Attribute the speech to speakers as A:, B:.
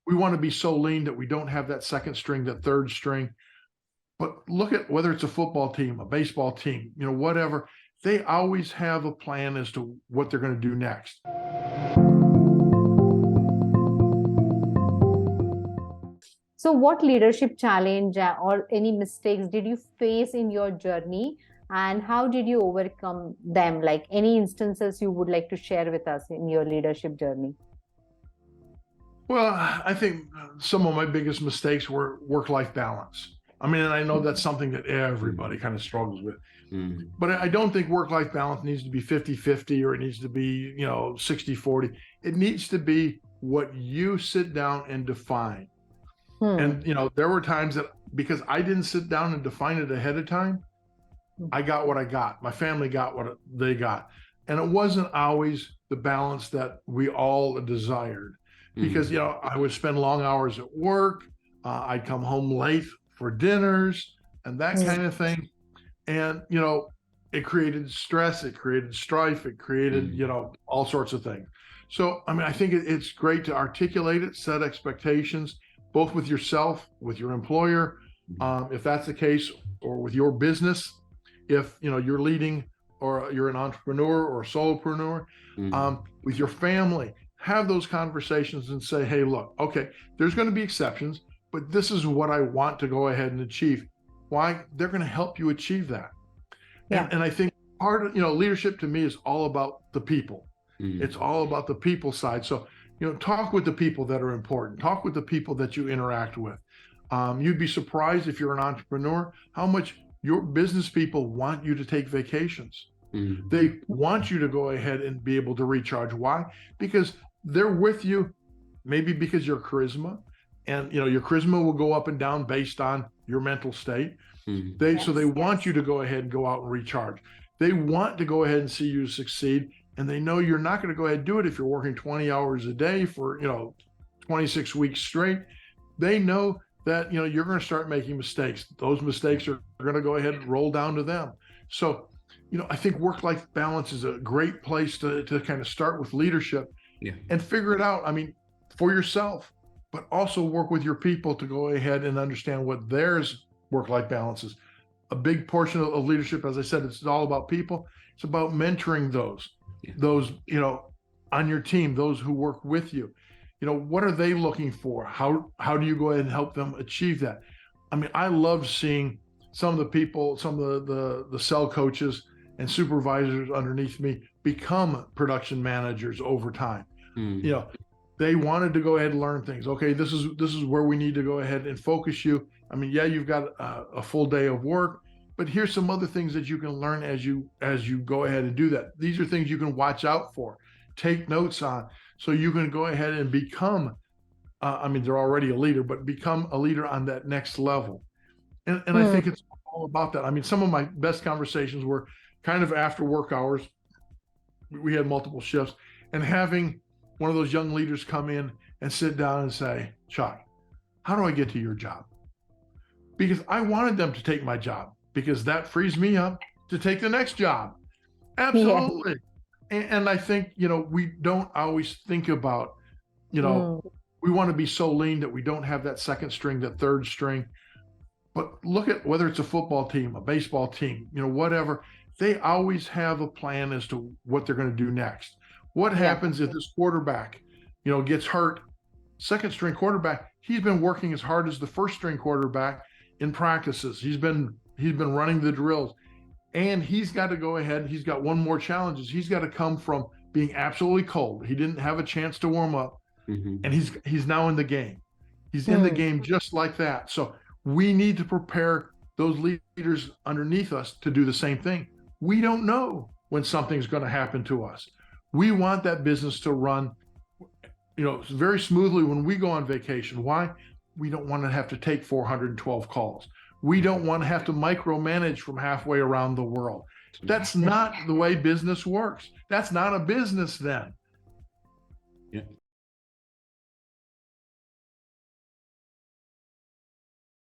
A: we want to be so lean that we don't have that second string, that third string. But look at whether it's a football team, a baseball team, whatever, they always have a plan as to what they're going to do next.
B: So what leadership challenge or any mistakes did you face in your journey, and how did you overcome them? Like any instances you would like to share with us in your leadership journey?
A: Well, I think some of my biggest mistakes were work-life balance. I mean, and I know that's something that everybody kind of struggles with. But I don't think work-life balance needs to be 50-50 or it needs to be, 60-40. It needs to be what you sit down and define. And, there were times that because I didn't sit down and define it ahead of time, I got what I got. My family got what they got. And it wasn't always the balance that we all desired. Because, I would spend long hours at work. I'd come home late for dinners and that kind of thing. And, it created stress, it created strife, it created, all sorts of things. So, I mean, I think it's great to articulate it, set expectations, both with yourself, with your employer, if that's the case, or with your business, if, you're leading or you're an entrepreneur or a solopreneur, with your family. Have those conversations and say, hey, look, okay, there's going to be exceptions, but this is what I want to go ahead and achieve. Why? They're going to help you achieve that. Yeah. And I think part of, leadership to me is all about the people. It's all about the people side. So, talk with the people that are important. Talk with the people that you interact with. You'd be surprised if you're an entrepreneur, how much your business people want you to take vacations. They want you to go ahead and be able to recharge. Why? Because they're with you, maybe because your charisma, and your charisma will go up and down based on your mental state. So they want you to go ahead and go out and recharge. They want to go ahead and see you succeed, and they know you're not going to go ahead and do it if you're working 20 hours a day for 26 weeks straight. They know that you're going to start making mistakes. Those mistakes are going to go ahead and roll down to them. So I think work-life balance is a great place to kind of start with leadership and figure it out. I mean, for yourself, but also work with your people to go ahead and understand what theirs work-life balance is. A big portion of leadership, as I said, it's all about people. It's about mentoring those, on your team, those who work with you. What are they looking for? How do you go ahead and help them achieve that? I mean, I love seeing some of the people, some of the cell coaches and supervisors underneath me become production managers over time. They wanted to go ahead and learn things. Okay, this is where we need to go ahead and focus you. I mean, yeah, you've got a full day of work, but here's some other things that you can learn as you go ahead and do that. These are things you can watch out for, take notes on, so you can go ahead and become, they're already a leader, but become a leader on that next level. And I think it's all about that. I mean, some of my best conversations were kind of after work hours. We had multiple shifts, and having one of those young leaders come in and sit down and say, Chuck, how do I get to your job? Because I wanted them to take my job, because that frees me up to take the next job. Absolutely. Yeah. And I think, we don't always think about, we want to be so lean that we don't have that second string, that third string. But look at whether it's a football team, a baseball team, whatever, they always have a plan as to what they're going to do next. What happens if this quarterback, gets hurt? Second string quarterback, he's been working as hard as the first string quarterback in practices. He's been running the drills, and he's got to go ahead. He's got one more challenge. He's got to come from being absolutely cold. He didn't have a chance to warm up, and he's now in the game. He's in the game just like that. So we need to prepare those leaders underneath us to do the same thing. We don't know when something's going to happen to us. We want that business to run, very smoothly when we go on vacation. Why? We don't want to have to take 412 calls. We don't want to have to micromanage from halfway around the world. That's not the way business works. That's not a business then.